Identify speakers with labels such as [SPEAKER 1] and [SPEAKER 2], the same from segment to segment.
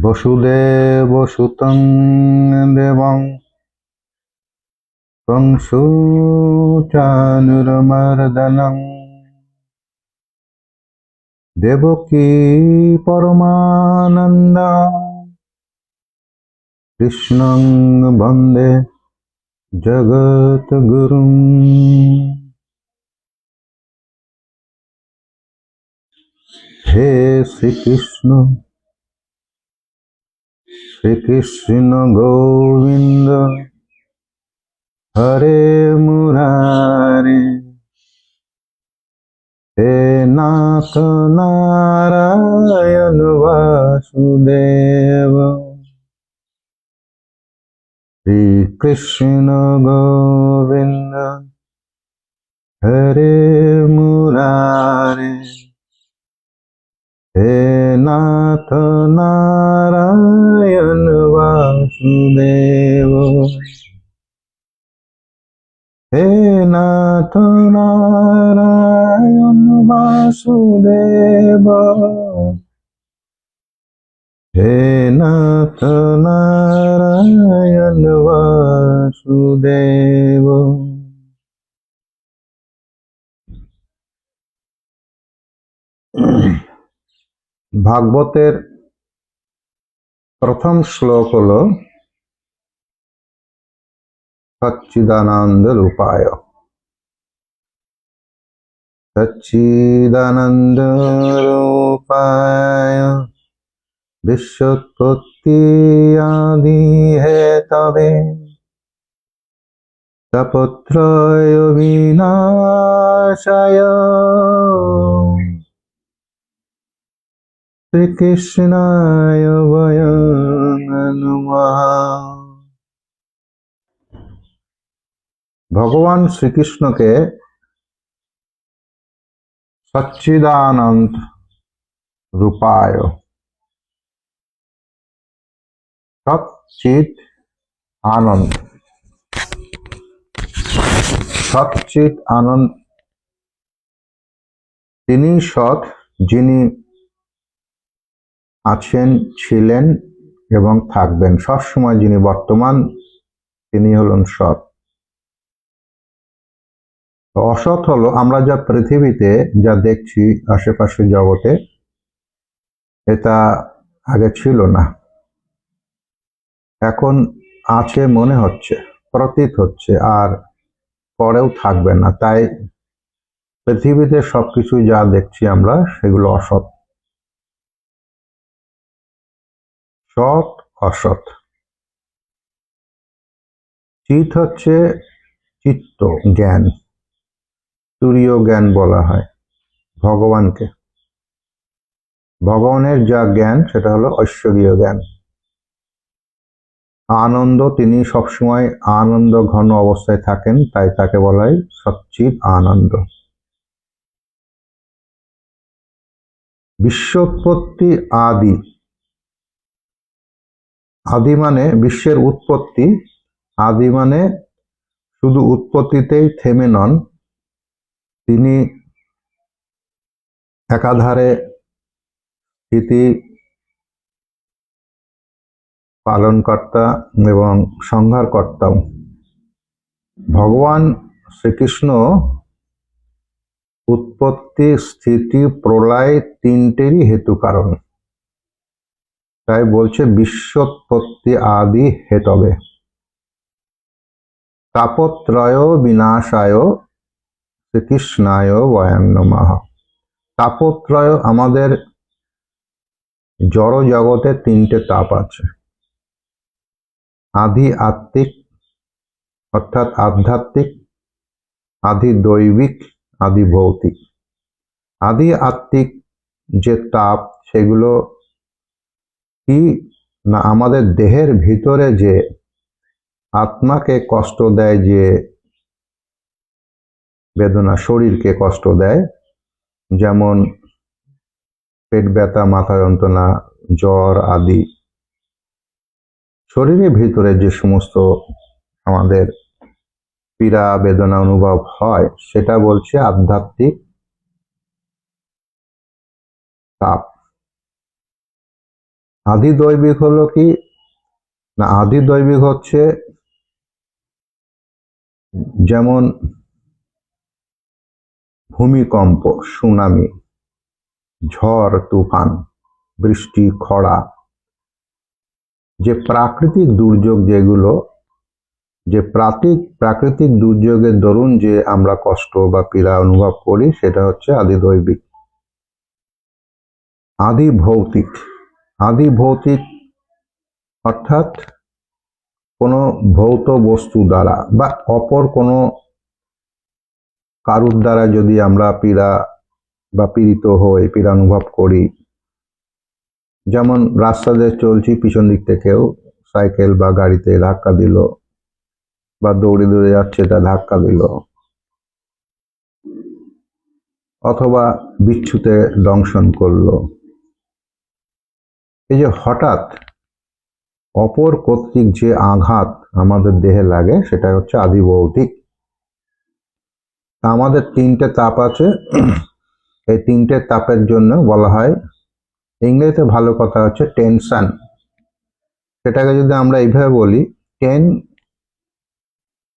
[SPEAKER 1] বসুদেব সুতং দেবং কংসচানুরমর্দনং দেবকী পরমানন্দ কৃষ্ণং বন্দে জগদ্গুরুম। হে শ্রীকৃষ্ণ, শ্রীকৃষ্ণ গোবিন্দ হরে মুরারে, হে নাথ নারায়ণ বাসুদেব। শ্রীকৃষ্ণ গোবিন্দ হরে মুরারে, হে নাথ নারায়ণ বাসুদেব। হে নাথ নারায়ণ বাসুদেব, হে নাথ নারায়ণ বাসুদেব। ভাগবতের প্রথম শ্লোক হলো সচ্চিদানন্দ রূপায়। সচ্চিদানন্দ রূপায় বিশ্বোৎপত্তি আদি হেতবে তাপত্রয় বিনাশায় শ্রীকৃষ্ণায় বয়ং নমঃ। ভগবান শ্রীকৃষ্ণকে সচ্চিদানন্দ রূপায়, সচ্চিদ আনন্দ, সচ্চিদ আনন্দ তিনি সৎ, যিনি আছেন, ছিলেন এবং থাকবেন সবসময়, যিনি বর্তমান, তিনি হলেন সৎ। অসৎ হলো আমরা যা পৃথিবীতে যা দেখছি আশেপাশে জগতে, এটা আগে ছিল না, এখন আছে মনে হচ্ছে, প্রতীত হচ্ছে, আর পরেও থাকবে না। তাই পৃথিবীতে সবকিছু যা দেখছি আমরা সেগুলো অসৎ। সৎ অসৎ। চিৎ হচ্ছে চিত্ত, জ্ঞান, তুরীয় জ্ঞান বলা হয় ভগবানকে। ভগবানের যা জ্ঞান সেটা হলো ঐশ্বরীয় জ্ঞান। আনন্দ, তিনি সবসময় আনন্দ ঘন অবস্থায় থাকেন, তাই তাকে বলা হয় সচ্চিদ আনন্দ। বিশ্বোৎপত্তি আদি, আদি মানে বিশ্বের উৎপত্তি, আদি মানে শুধু উৎপত্তিতেই থেমে নন, তিনি একাধারে স্থিতি পালনকর্তা এবং সংহারকর্তাও। ভগবান শ্রীকৃষ্ণ উৎপত্তি, স্থিতি, প্রলয় তিনটেরই হেতু কারণ, তাই বলছে বিশ্বোৎপত্তি আদি হেতবে তাপত্রয় বিনাশায় শ্রীকৃষ্ণায় বয়ং নমঃ। তাপত্রয়, আমাদের জড় জগতে তিনটে তাপ আছে। আধি আত্মিক অর্থাৎ আধ্যাত্মিক, আধি দৈবিক, আধি ভৌতিক। আধি আত্মিক যে তাপ, সেগুলো কি না, আমাদের দেহের ভিতরে যে আত্মাকে কষ্ট দেয়, যে বেদনা শরীরকে কষ্ট দেয়, যেমন পেট ব্যথা, মাথা যন্ত্রণা, জ্বর আদি, শরীরের ভিতরে যে সমস্ত আমাদের পীড়া বেদনা অনুভব হয়, সেটা বলছে আধ্যাত্মিক তাপ। আদি দৈবিক হলো কি না, আদি দৈবিক হচ্ছে যেমন ভূমিকম্প, সুনামি, ঝড় তুফান, বৃষ্টি, খরা, যে প্রাকৃতিক দুর্যোগ, যেগুলো যে প্রাকৃতিক দুর্যোগের দরুন যে আমরা কষ্ট বা পীড়া অনুভব করি, সেটা হচ্ছে আদি দৈবিক। আদি ভৌতিক, আদি ভৌতিক অর্থাৎ কোনো ভৌত বস্তু দ্বারা বা অপর কোনো কারুর দ্বারা যদি আমরা পীড়া বা পীড়িত হই, পীড়া অনুভব করি, যেমন রাস্তাতে চলছি, পিছন দিক থেকেও সাইকেল বা গাড়িতে ধাক্কা দিল, বা দৌড়ে দৌড়ে যাচ্ছে তা ধাক্কা দিল, অথবা বিচ্ছুতে দংশন করলো, এই যে হঠাৎ অপর কর্তৃক যে আঘাত আমাদের দেহে লাগে, সেটা হচ্ছে আদি ভৌতিক। আমাদের তিনটে তাপ আছে, এই তিনটে তাপের জন্য বলা হয়, ইংরেজিতে ভালো কথা হচ্ছে টেনশন। সেটাকে যদি আমরা এইভাবে বলি, 10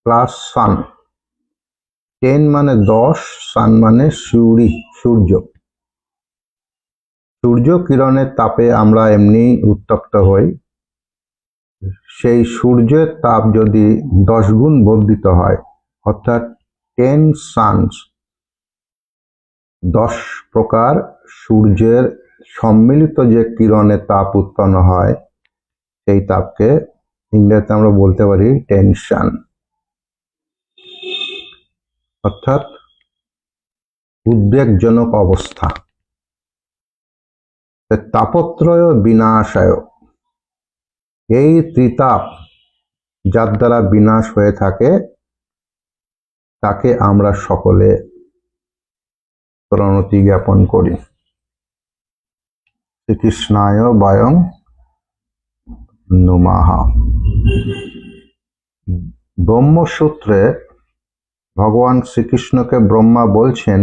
[SPEAKER 1] প্লাস সান। 10 মানে 10, সান মানে সূর্য। সূর্য কিরণের তাপে আমরা এমনি উত্তপ্ত হই, সেই সূর্যের তাপ যদি 10 গুণ বর্ধিত হয়, অর্থাৎ 10 সানস, 10 প্রকার সূর্যের সম্মিলিত যে কিরণের তাপ উৎপন্ন হয়, সেই তাপকে ইংরেজিতে আমরা বলতে পারি টেনশন, অর্থাৎ উদ্বেগজনক অবস্থা। তাপত্রয় বিনাশায়, এই ত্রিতাপ যার দ্বারা বিনাশ হয়ে থাকে, তাকে আমরা সকলে প্রণতি জ্ঞাপন করি। শ্রীকৃষ্ণায় বয়ং নমঃ। ব্রহ্মসূত্রে ভগবান শ্রীকৃষ্ণকে ব্রহ্মা বলছেন,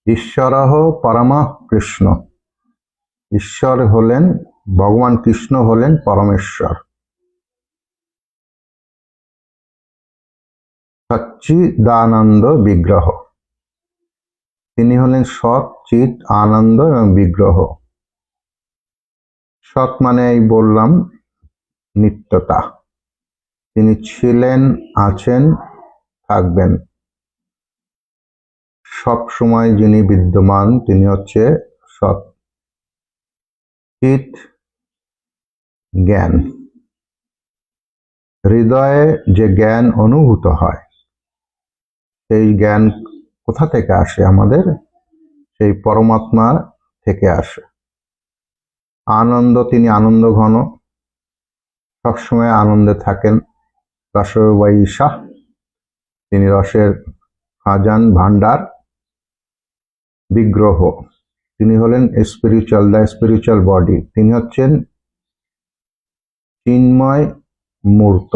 [SPEAKER 1] ঈশ্বরঃ পরমঃ কৃষ্ণ। ঈশ্বর হলেন, ভগবান কৃষ্ণ হলেন পরমেশ্বর। সচ্চিদানন্দ বিগ্রহ, তিনি হলেন সৎ, চিৎ, আনন্দ এবং বিগ্রহ। সৎ মানে এই বললাম নিত্যতা, তিনি ছিলেন, আছেন, থাকবেন, সব সময় যিনি বিদ্যমান, তিনি হচ্ছে সৎ। চিৎ জ্ঞান, হৃদয়ে যে জ্ঞান অনুভূত হয়, সেই জ্ঞান কোথা থেকে আসে? আমাদের সেই পরমাত্মা থেকে আসে। আনন্দ, তিনি আনন্দ ঘন, সবসময় আনন্দে থাকেন। রসবৈশা, তিনি রসের খাজান, ভান্ডার। বিগ্রহ, তিনি হলেন স্পিরিচুয়াল, দ্য স্পিরিচুয়াল বডি, তিনি হচ্ছেন চিন্ময় মূর্ত।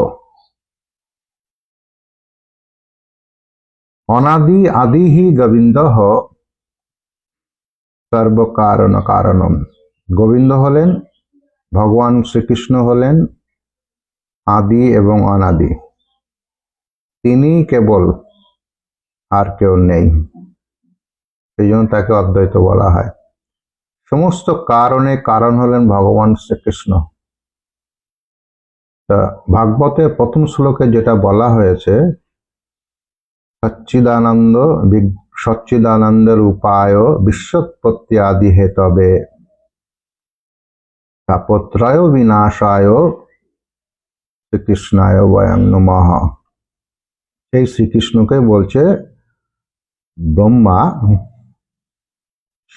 [SPEAKER 1] অনাদি আদিহি গোবিন্দঃ সর্বকারণ কারণম। গোবিন্দ হলেন, ভগবান শ্রীকৃষ্ণ হলেন আদি এবং অনাদি, তিনি কেবল, আর কেউ নেই, সেই জন্য তাকে অদ্বৈত বলা হয়। সমস্ত কারণে কারণ হলেন ভগবান শ্রীকৃষ্ণ। ভাগবতে প্রথম শ্লোকে যেটা বলা হয়েছে, সচ্চিদানন্দের উপায় বিশ্বৎপত্তি আদি হেতবে তাপত্রয় বিনাশায় শ্রীকৃষ্ণায় বয়ং নমঃ। সেই শ্রীকৃষ্ণকে বলছে ব্রহ্মা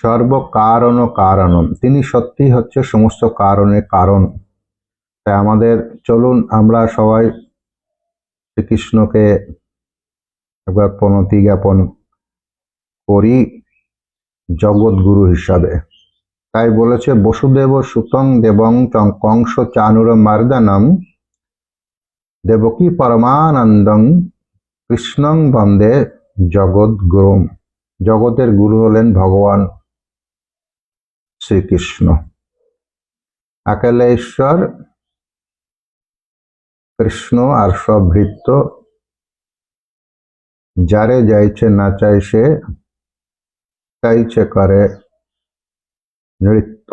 [SPEAKER 1] সর্বকারণ কারণম, তিনি সত্যি হচ্ছে সমস্ত কারণের কারণ। তাই আমাদের চলুন আমরা সবাই শ্রীকৃষ্ণকে একবার প্রণতি জ্ঞাপন করি জগৎগুরু হিসাবে। তাই বলেছে, বসুদেব সুতং দেবং কংস চানুর মর্দনম দেবকী পরমানন্দং কৃষ্ণং বন্দে জগৎগুরুম। জগতের গুরু হলেন ভগবান শ্রীকৃষ্ণ। একেলেশ্বর কৃষ্ণ আর সব ভৃত্য, যারে যাইছে নাচাই সে, তাইছে করে নৃত্য।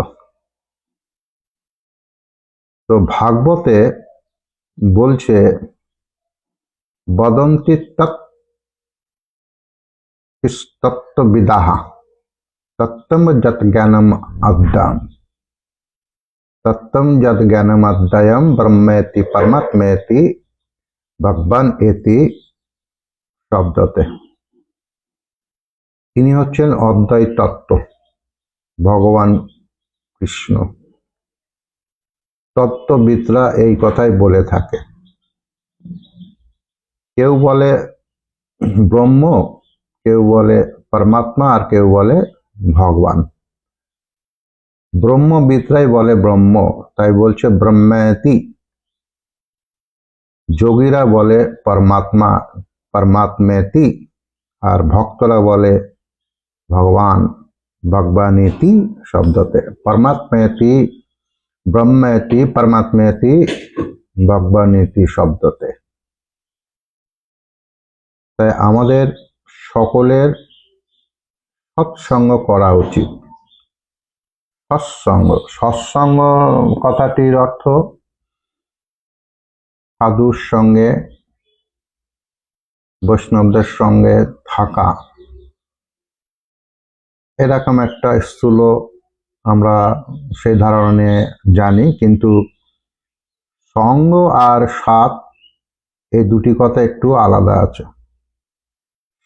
[SPEAKER 1] তো ভাগবতে বলছে বদন্তি তত্ত্ববিদাহ তত্ত্বম যত জ্ঞানম অদ্যাম তত্ত্বম যত জ্ঞানম অদ্বয়ম ব্রহ্মেতি পরমাত্মেতি ভগবান এতি শব্দতে। তিনি হচ্ছেন অদ্বৈত তত্ত্ব, ভগবান কৃষ্ণ। তত্ত্ববিদরা এই কথাই বলে থাকে। কেউ বলে ব্রহ্ম, কেউ বলে পরমাত্মা, আর কেউ বলে ভগবান। ব্রহ্মবিদরাই বলে ব্রহ্ম, তাই বলছে ব্রহ্মেতি। যোগীরা বলে পরমাত্মা, পরমাত্মেতি। আর ভক্তরা বলে ভগবান, ভগবানেতি শব্দতে। পরমাত্মেতি, ব্রহ্মেতি, পরমাত্মেতি, ভগবানেতি শব্দতে। তাই আমাদের সকলের সৎসঙ্গ করা উচিত। সৎসঙ্গ, সৎসঙ্গ কথাটির অর্থ সাধুর সঙ্গে, বৈষ্ণবদের সঙ্গে থাকা। এরকম একটা স্থূল আমরা সেই ধারণা নিয়ে জানি, কিন্তু সঙ্গ আর সাত এই দুটি কথা একটু আলাদা আছে।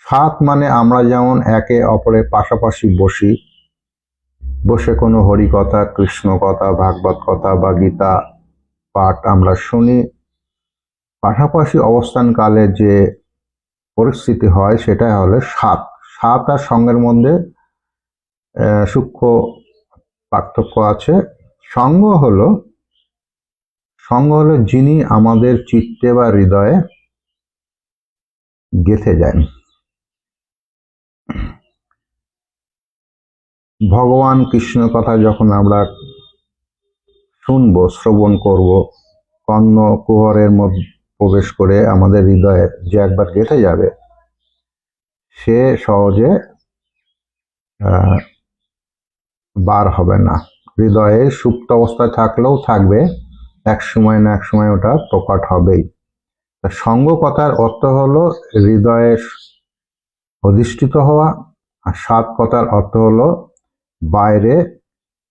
[SPEAKER 1] সাত মানে আমরা যেমন একে অপরের পাশাপাশি বসে কোনো হরি কথা, কৃষ্ণ কথা, ভাগবত কথা বা গীতা পাঠ আমরা শুনি, পাশাপাশি অবস্থানকালে যে পরিস্থিতি হয় সেটাই হলো সাত। সাত আর সঙ্গের মধ্যে সূক্ষ্ম পার্থক্য আছে। সঙ্গ হলো যিনি আমাদের চিত্তে বা হৃদয়ে গেঁথে যান। ভগবান কৃষ্ণের কথা যখন আমরা শুনবো, শ্রবণ করব, কর্ণ কুহরের মধ্যে প্রবেশ করে আমাদের হৃদয়ে যে একবার গেঁথে যাবে, সে সহজে বার হবে না। হৃদয়ে সুপ্ত অবস্থায় থাকলেও থাকবে, এক সময় না এক সময় ওটা প্রকট হবেই। সঙ্গ কথার অর্থ হলো হৃদয়ে অধিষ্ঠিত হওয়া, আর সাত কথার অর্থ হলো বাইরে,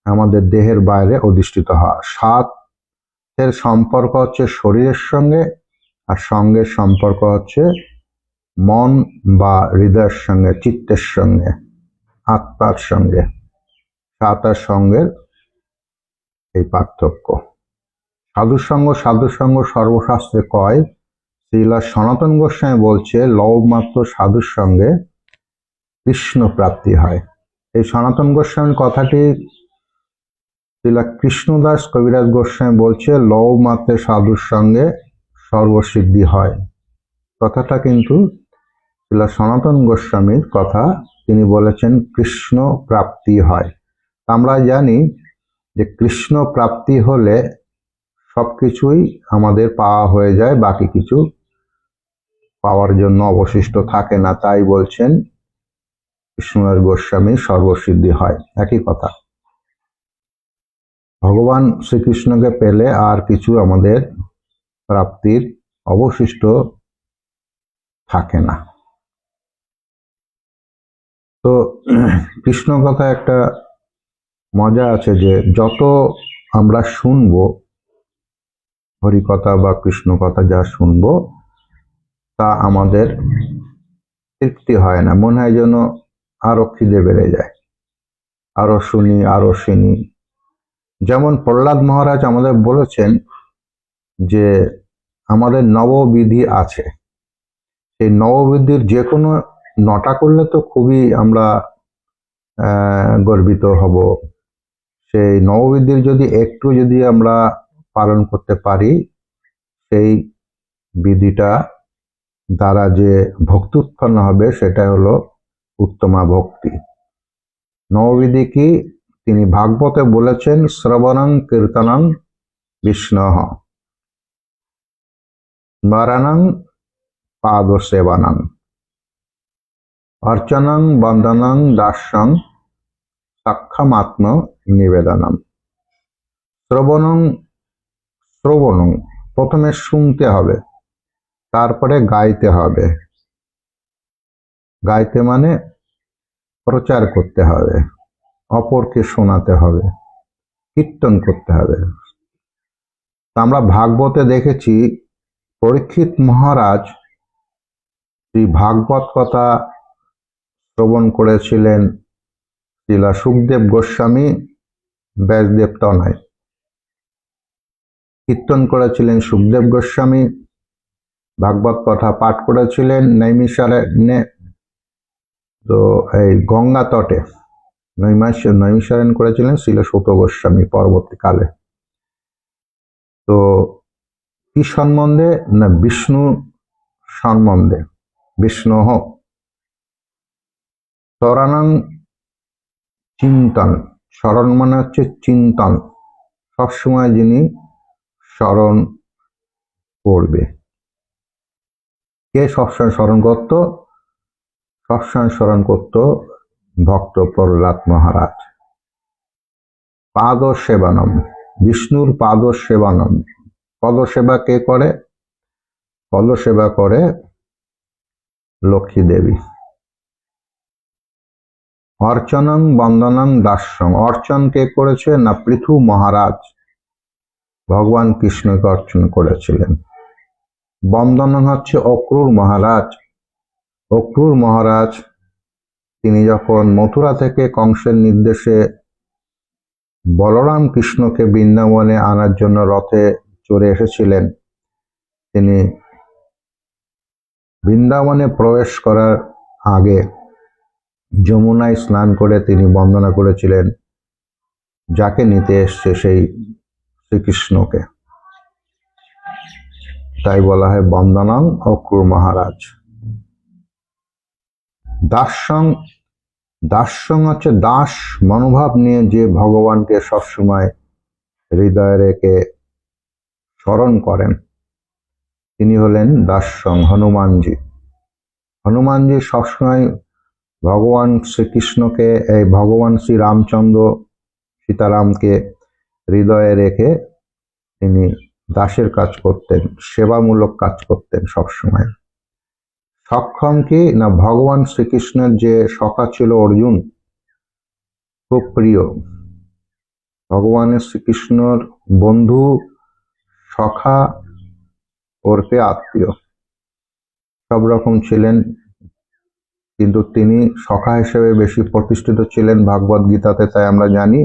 [SPEAKER 1] আমাদের দেহের বাইরে অধিষ্ঠিত হওয়া। সাতের সম্পর্ক হচ্ছে শরীরের সঙ্গে, আর সঙ্গের সম্পর্ক হচ্ছে মন বা হৃদয়ের সঙ্গে, চিত্তের সঙ্গে, আত্মার সঙ্গে। সাত আর সঙ্গের এই পার্থক্য। সাধুসঙ্গ সর্বশাস্ত্রে কয়, শ্রীলা সনাতন গোস্বামী বলছে লবমাত্র সাধুর সঙ্গে কৃষ্ণ প্রাপ্তি হয়। এই সনাতন গোস্বামীর কথাটি শ্রীলা কৃষ্ণদাস কবিরাজ গোস্বামী বলছে লবমাত্রের সাধুর সঙ্গে সর্বসিদ্ধি হয়। কথাটা কিন্তু শ্রীলা সনাতন গোস্বামীর কথা, তিনি বলেছেন কৃষ্ণ প্রাপ্তি হয়। আমরা জানি যে কৃষ্ণ প্রাপ্তি হলে সবকিছুই আমাদের পাওয়া হয়ে যায়, বাকি কিছু পাওয়ার জন্য অবশিষ্ট থাকে না। তাই বলছেন কৃষ্ণদাস গোস্বামী সর্বসিদ্ধি হয়। একই কথা, ভগবান শ্রীকৃষ্ণকে পেলে আর কিছু আমাদের প্রাপ্তির অবশিষ্ট থাকে না। তো কৃষ্ণ কথা একটা মজা আছে যে যত আমরা শুনবো হরিকথা বা কৃষ্ণ কথা, যা শুনবো তা আমাদের তৃপ্তি হয় না, মনে হয় যেন আরো খিদে বেড়ে যায়, আরো শুনি আরো শুনি। যেমন প্রহ্লাদ মহারাজ আমাদের বলেছেন যে আমাদের নববিধি আছে, সেই নববিধির যে কোনো 9টা করলে তো খুবই আমরা গর্বিত হব। সেই নববিধির যদি একটু যদি আমরা পালন করতে পারি, সেই বিধিটা দ্বারা যে ভক্তি উৎপন্ন হবে সেটা হলো উত্তমা ভক্তি। নববিধি কি? তিনি ভাগবতে বলেছেন, শ্রবণং কীর্তনং বিষ্ণুঃ স্মরণং পাদসেবনং অর্চনং বন্দনং দাস্যং সাক্ষামাত্ম নিবেদনম। শ্রবণং প্রথমে শুনতে হবে, তারপরে গাইতে হবে। গাইতে মানে প্রচার করতে হবে, অপরকে শোনাতে হবে, কীর্তন করতে হবে। আমরা ভাগবতে দেখেছি পরীক্ষিত মহারাজ শ্রী ভাগবত কথা শ্রবণ করেছিলেন শ্রীলা সুখদেব গোস্বামী, ব্যাসদেব তনয়। কীর্তন করেছিলেন সুখদেব গোস্বামী, ভাগবত কথা পাঠ করেছিলেন নৈমিষারণ্যে, তো এই গঙ্গা তটে নৈমিষারণ করেছিলেন শ্রীলা সুত গোস্বামী পরবর্তীকালে। তো কি সম্বন্ধে? না, বিষ্ণু সম্বন্ধে। বিষ্ণু স্মরণং চিন্তন, স্মরণ মানে হচ্ছে চিন্তন, সবসময় যিনি স্মরণ করবে। কে সবসময় স্মরণ করত? সবসময় স্মরণ করত ভক্ত প্রহ্লাদ মহারাজ। পাদ সেবানম, বিষ্ণুর পাদ সেবানম। পদসেবা কে করে? পদসেবা করে লক্ষ্মী দেবী। অর্চনং বন্দনং দাস্যং, অর্চন কে করেছে? না, পৃথু মহারাজ ভগবান কৃষ্ণকে অর্চন করেছিলেন। বন্দনং হচ্ছে অক্রূর মহারাজ। অক্রূর মহারাজ তিনি যখন মথুরা থেকে কংসের নির্দেশে বলরাম কৃষ্ণকে বৃন্দাবনে আনার জন্য রথে চড়ে এসেছিলেন, তিনি বৃন্দাবনে প্রবেশ করার আগে যমুনায় স্নান করে তিনি বন্দনা করেছিলেন যাকে নিতে এসছে সেই শ্রীকৃষ্ণকে। তাই বলা হয় বন্দনং অক্রূর মহারাজ। দাস্যং, দাস্যং হচ্ছে দাস মনোভাব নিয়ে যে ভগবানকে সবসময় হৃদয়ে রেখে স্মরণ করেন, তিনি হলেন দাস্যং। হনুমানজি, হনুমানজি সবসময় ভগবান শ্রীকৃষ্ণকে, এই ভগবান শ্রী রামচন্দ্র সীতারামকে হৃদয়ে রেখে তিনি দাসের কাজ করতেন, সেবামূলক কাজ করতেন সবসময়। সক্ষম কি না, ভগবান শ্রীকৃষ্ণের যে সখা ছিল অর্জুন, খুব প্রিয়, ভগবানের শ্রীকৃষ্ণর বন্ধু, সখা, ওরফে আত্মীয়, সব রকম ছিলেন, কিন্তু তিনি সখা হিসেবে বেশি প্রতিষ্ঠিত ছিলেন ভাগবত গীতাতে, তাই আমরা জানি।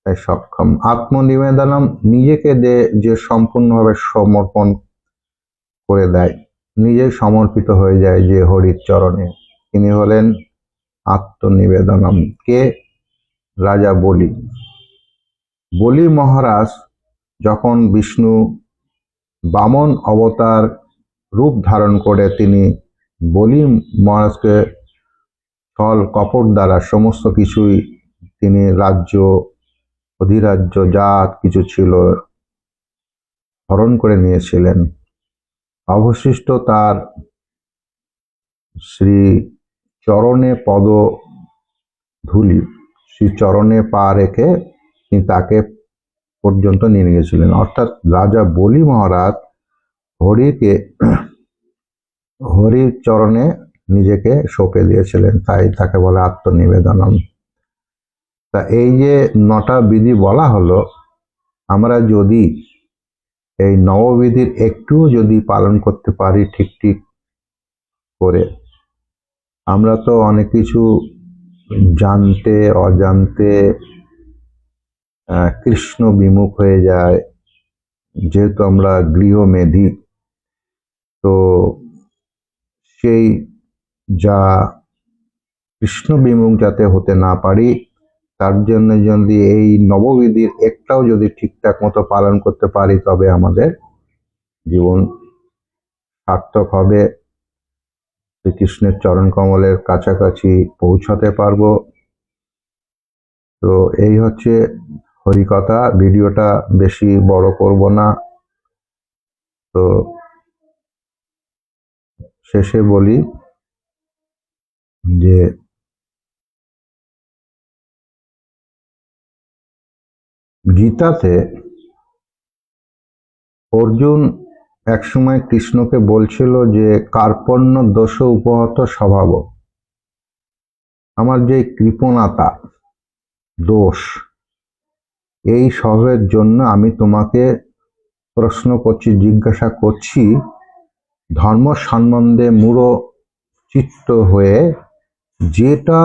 [SPEAKER 1] তাই সক্ষম। আত্মনিবেদনম, নিজেকে যে সম্পূর্ণভাবে সমর্পণ করে দেয়, নিজে সমর্পিত হয়ে যায় যে হরির চরণে, তিনি হলেন আত্মনিবেদনম। কে? রাজা বলি। বলি মহারাজ যখন বিষ্ণু বামন অবতার রূপ ধারণ করে তিনি বলি মহারাজকে ছল কপট দ্বারা সমস্ত কিছুই, তিনি রাজ্য, অধিরাজ্য যা কিছু ছিল হরণ করে নিয়েছিলেন। অবশিষ্ট তার শ্রী চরণে পদ ধুলি, শ্রী চরণে পা রেখে তিনি তাকে পর্যন্ত নিয়ে গেছিলেন। অর্থাৎ রাজা বলি মহারাজ হরির চরণে নিজেকে সঁপে দিয়েছিলেন, তাই তাকে বলে আত্মনিবেদনম। তা এই যে 9টা বিধি বলা হলো, আমরা যদি এই নববিধির একটু যদি পালন করতে পারি ঠিক ঠিক করে, আমরা তো অনেক কিছু জানতে অজান্তে কৃষ্ণ বিমুখ হয়ে যায়, যেহেতু আমরা গৃহমেধি। তো সেই যা কৃষ্ণ বিমুখ যাতে হতে না পারি, তার জন্য যদি এই নববিধির একটাও যদি ঠিকঠাক মতো পালন করতে পারি, তবে আমাদের জীবন সার্থক হবে, শ্রীকৃষ্ণের চরণ কমলের কাছাকাছি পৌঁছাতে পারবো। তো এই হচ্ছে হরিকথা। ভিডিওটা বেশি বড় করব না। তো শেষে বলি যে গীতাতে অর্জুন একসময় কৃষ্ণকে বলছিল যে কার্পণ্য দোষ উপহত স্বভাব, আমার যে কৃপণতা দোষ, এই স্বভাবের জন্য আমি তোমাকে প্রশ্ন করছি, জিজ্ঞাসা করছি, ধর্ম সম্বন্ধে মূঢ় চিত্ত হয়ে যেটা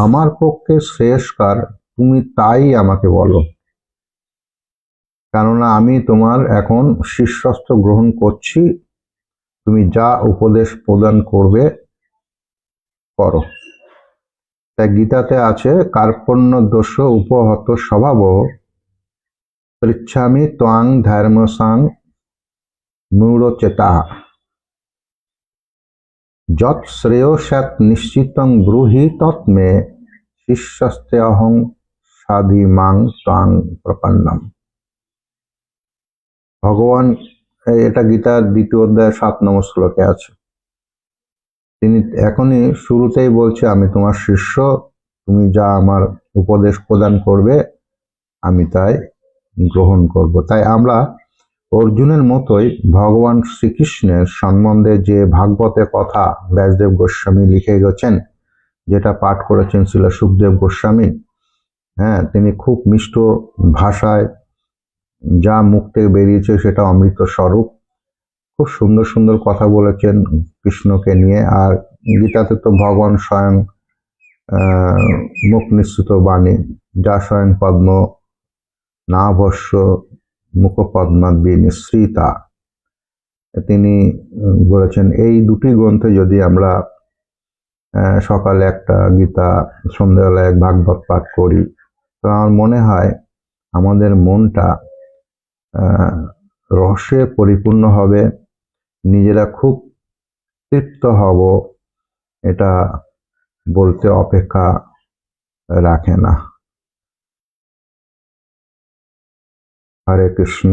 [SPEAKER 1] আমার পক্ষে শ্রেয়স্কর তুমি তাই আমাকে বলো, কেননা আমি তোমার এখন শিষ্যত্ব গ্রহণ করছি, তুমি যা উপদেশ প্রদান করবে করো। তাই গীতাতে আছে কার্পণ্য দোষ উপহত স্বভাব পৃচ্ছামি ত্বাং ধর্মসাং মূঢ়চেতা যৎ শ্রেয়স্যাৎ নিশ্চিতং ব্রূহি তৎমে শিষ্যস্তেহং সাধিমাং ত্বাং প্রপন্নম। ভগবান, এটা গীতার 2য় অধ্যায় 7 নম্বর শ্লোকে আছে। তিনি এখনই শুরুতেই বলছে আমি তোমার শিষ্য, তুমি যা আমার উপদেশ প্রদান করবে আমি তাই গ্রহণ করব। তাই আমরা অর্জুনের মতোই ভগবান শ্রীকৃষ্ণের সম্বন্ধে যে ভাগবতের কথা ব্যাসদেব গোস্বামী লিখে গেছেন, যেটা পাঠ করেছেন ছিল সুখদেব গোস্বামী, হ্যাঁ, তিনি খুব মিষ্ট ভাষায় যা মুখ থেকে বেরিয়েছে সেটা অমৃত স্বরূপ, খুব সুন্দর সুন্দর কথা বলেছেন কৃষ্ণকে নিয়ে। আর গীতাতে তো ভগবান স্বয়ং মুখ নিঃসৃত বাণী, যা স্বয়ং পদ্ম নাভস্য মুখপদ্মাদ্বি নিঃসৃতা, তিনি বলেছেন এই দুটি গ্রন্থে যদি আমরা সকালে একটা গীতা, সন্ধ্যাবেলায় এক ভাগবত পাঠ করি, তো আমার মনে হয় আমাদের মনটা রসে পরিপূর্ণ হবে, নিজেরা খুব তৃপ্ত হব, এটা বলতে অপেক্ষা রাখে না। হরে কৃষ্ণ।